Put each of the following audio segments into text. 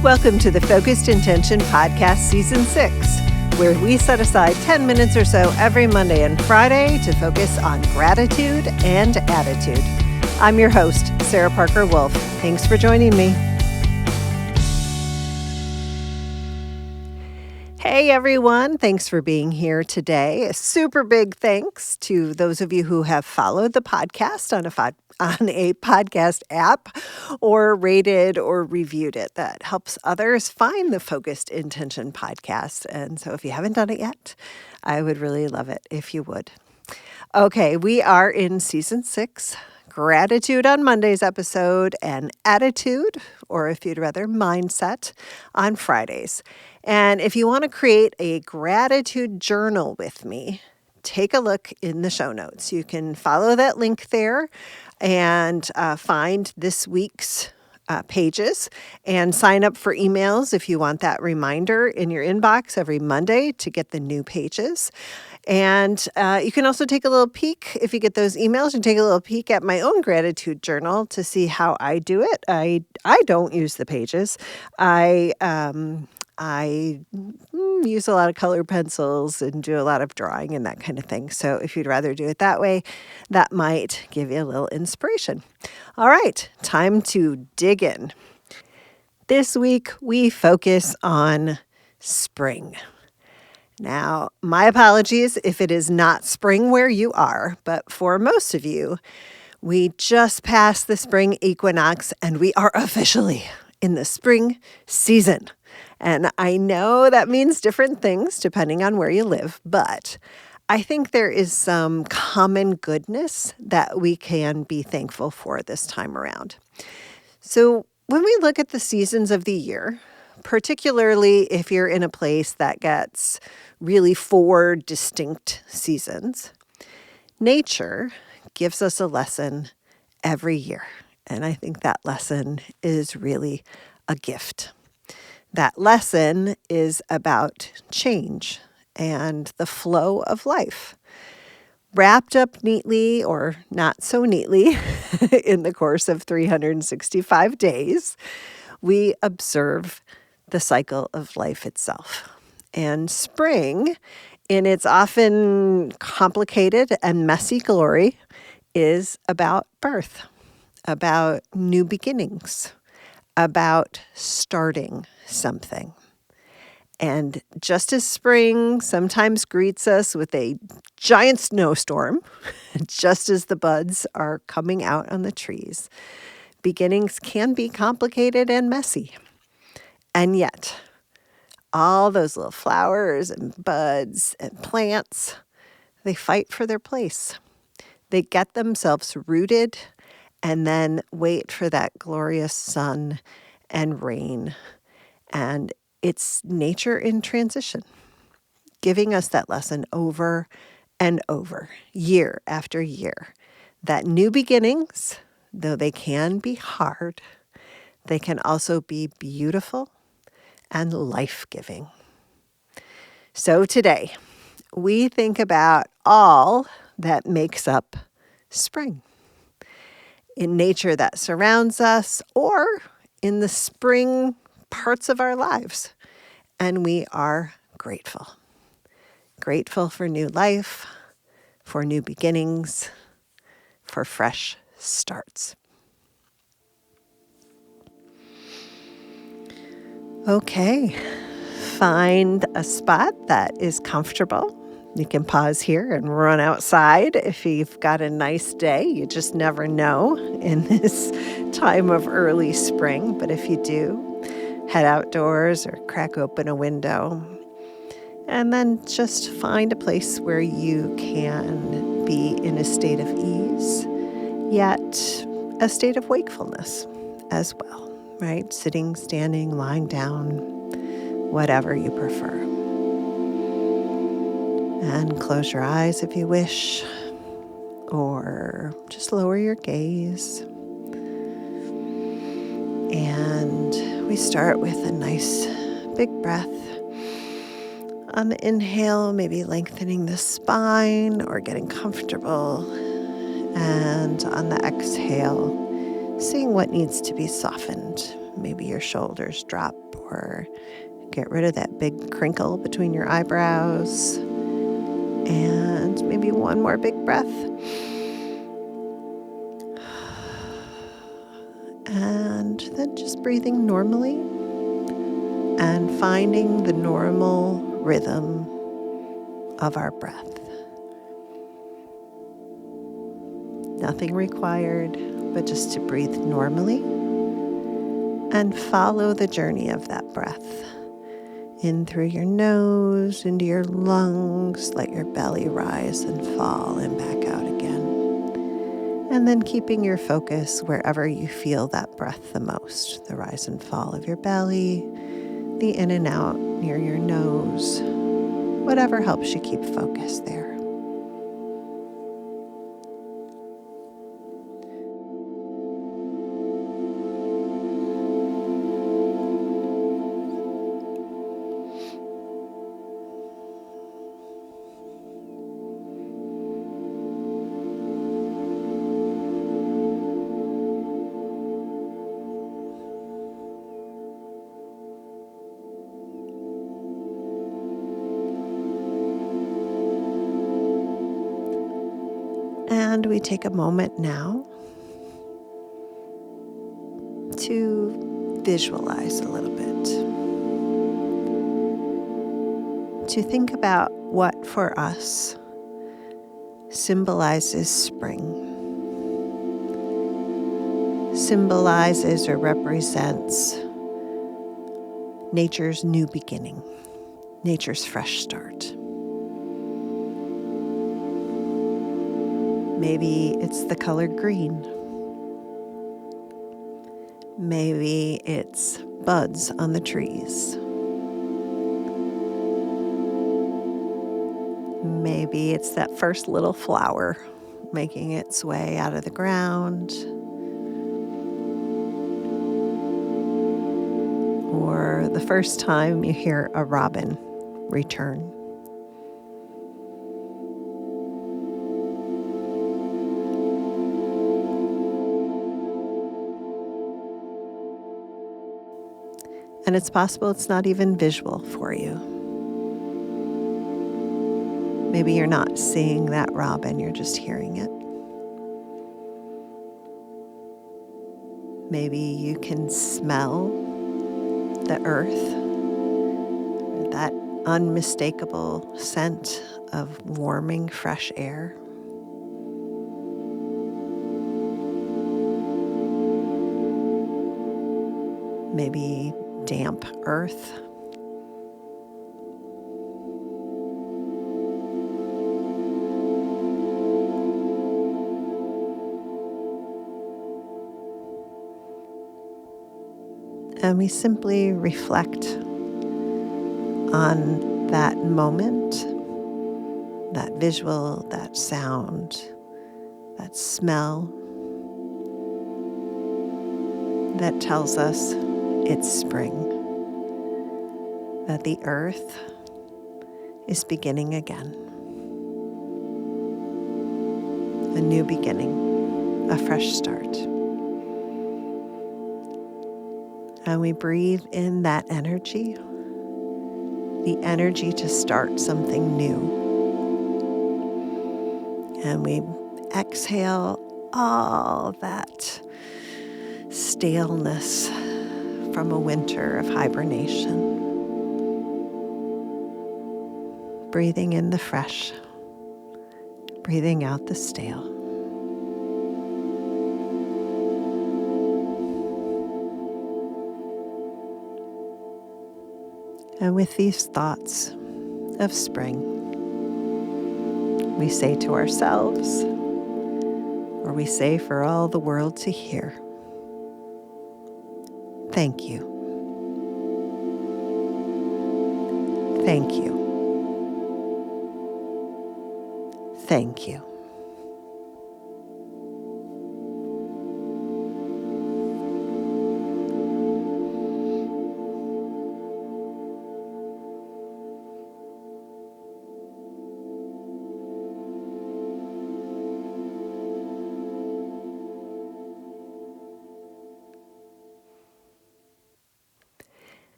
Welcome to the Focused Intention Podcast Season 6, where we set aside 10 minutes or so every Monday and Friday to focus on gratitude and attitude. I'm your host, Sarah Parker Wolf. Thanks for joining me. Hey everyone, thanks for being here today. A super big thanks to those of you who have followed the podcast on a podcast app or rated or reviewed it. That helps others find the Focused Intention podcast. And so if you haven't done it yet, I would really love it if you would. Okay, we are in Season 6. Gratitude on Monday's episode and attitude, or if you'd rather, mindset on Fridays. And if you want to create a gratitude journal with me, take a look in the show notes. You can follow that link there and find this week's pages and sign up for emails if you want that reminder in your inbox every Monday to get the new pages. And you can also take a little peek, if you get those emails, and take a little peek at my own gratitude journal to see how I do it. I don't use the pages. I use a lot of colored pencils and do a lot of drawing and that kind of thing. So if you'd rather do it that way, that might give you a little inspiration. All right, time to dig in. This week, we focus on spring. Now, my apologies if it is not spring where you are, but for most of you, we just passed the spring equinox and we are officially in the spring season. And I know that means different things depending on where you live, but I think there is some common goodness that we can be thankful for this time around. So when we look at the seasons of the year, particularly if you're in a place that gets really 4 distinct seasons, nature gives us a lesson every year. And I think that lesson is really a gift. That lesson is about change and the flow of life, wrapped up neatly or not so neatly in the course of 365 days. We observe the cycle of life itself. And spring, in its often complicated and messy glory, is about birth, about new beginnings, about starting something. And just as spring sometimes greets us with a giant snowstorm, just as the buds are coming out on the trees, beginnings can be complicated and messy. And yet, all those little flowers and buds and plants, they fight for their place. They get themselves rooted and then wait for that glorious sun and rain. And it's nature in transition, giving us that lesson over and over, year after year, that new beginnings, though they can be hard, they can also be beautiful and life-giving. So today, we think about all that makes up spring in nature that surrounds us or in the spring parts of our lives. And we are grateful. Grateful for new life, for new beginnings, for fresh starts. Okay, find a spot that is comfortable. You can pause here and run outside if you've got a nice day. You just never know in this time of early spring. But if you do, head outdoors or crack open a window. And then just find a place where you can be in a state of ease, yet a state of wakefulness as well, right? Sitting, standing, lying down, whatever you prefer. And close your eyes if you wish, or just lower your gaze. And we start with a nice big breath. On the inhale, maybe lengthening the spine or getting comfortable. And on the exhale, seeing what needs to be softened. Maybe your shoulders drop, or get rid of that big crinkle between your eyebrows. And maybe one more big breath. And then just breathing normally and finding the normal rhythm of our breath. Nothing required, but just to breathe normally and follow the journey of that breath. In through your nose, into your lungs, let your belly rise and fall and back out again. And then keeping your focus wherever you feel that breath the most, the rise and fall of your belly, the in and out near your nose, whatever helps you keep focus there. And we take a moment now to visualize a little bit, to think about what for us symbolizes spring, symbolizes or represents nature's new beginning, nature's fresh start. Maybe it's the color green. Maybe it's buds on the trees. Maybe it's that first little flower making its way out of the ground. Or the first time you hear a robin return. And it's possible it's not even visual for you. Maybe you're not seeing that robin, you're just hearing it. Maybe you can smell the earth, that unmistakable scent of warming fresh air. Maybe damp earth. And we simply reflect on that moment, that visual, that sound, that smell that tells us it's spring, that the earth is beginning again. A new beginning, a fresh start. And we breathe in that energy, the energy to start something new. And we exhale all that staleness from a winter of hibernation. Breathing in the fresh, breathing out the stale. And with these thoughts of spring, we say to ourselves, or we say for all the world to hear, thank you. Thank you. Thank you.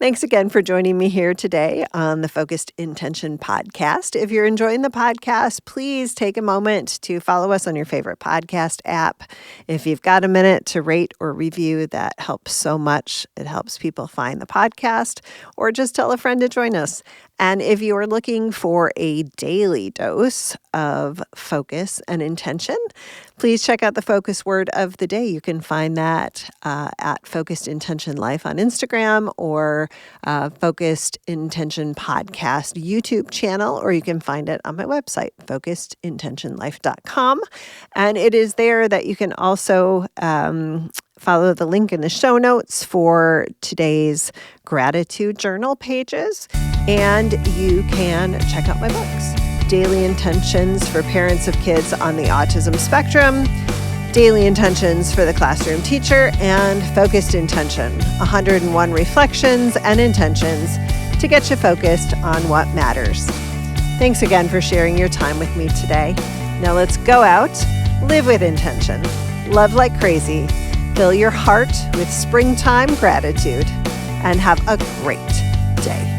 Thanks again for joining me here today on the Focused Intention podcast. If you're enjoying the podcast, please take a moment to follow us on your favorite podcast app. If you've got a minute to rate or review, that helps so much. It helps people find the podcast, or just tell a friend to join us. And if you are looking for a daily dose of focus and intention, please check out the focus word of the day. You can find that at Focused Intention Life on Instagram, or Focused Intention Podcast YouTube channel, or you can find it on my website, focusedintentionlife.com. And it is there that you can also follow the link in the show notes for today's gratitude journal pages. And you can check out my books, Daily Intentions for Parents of Kids on the Autism Spectrum, Daily Intentions for the Classroom Teacher, and Focused Intention, 101 Reflections and Intentions to get you focused on what matters. Thanks again for sharing your time with me today. Now let's go out, live with intention, love like crazy, fill your heart with springtime gratitude, and have a great day.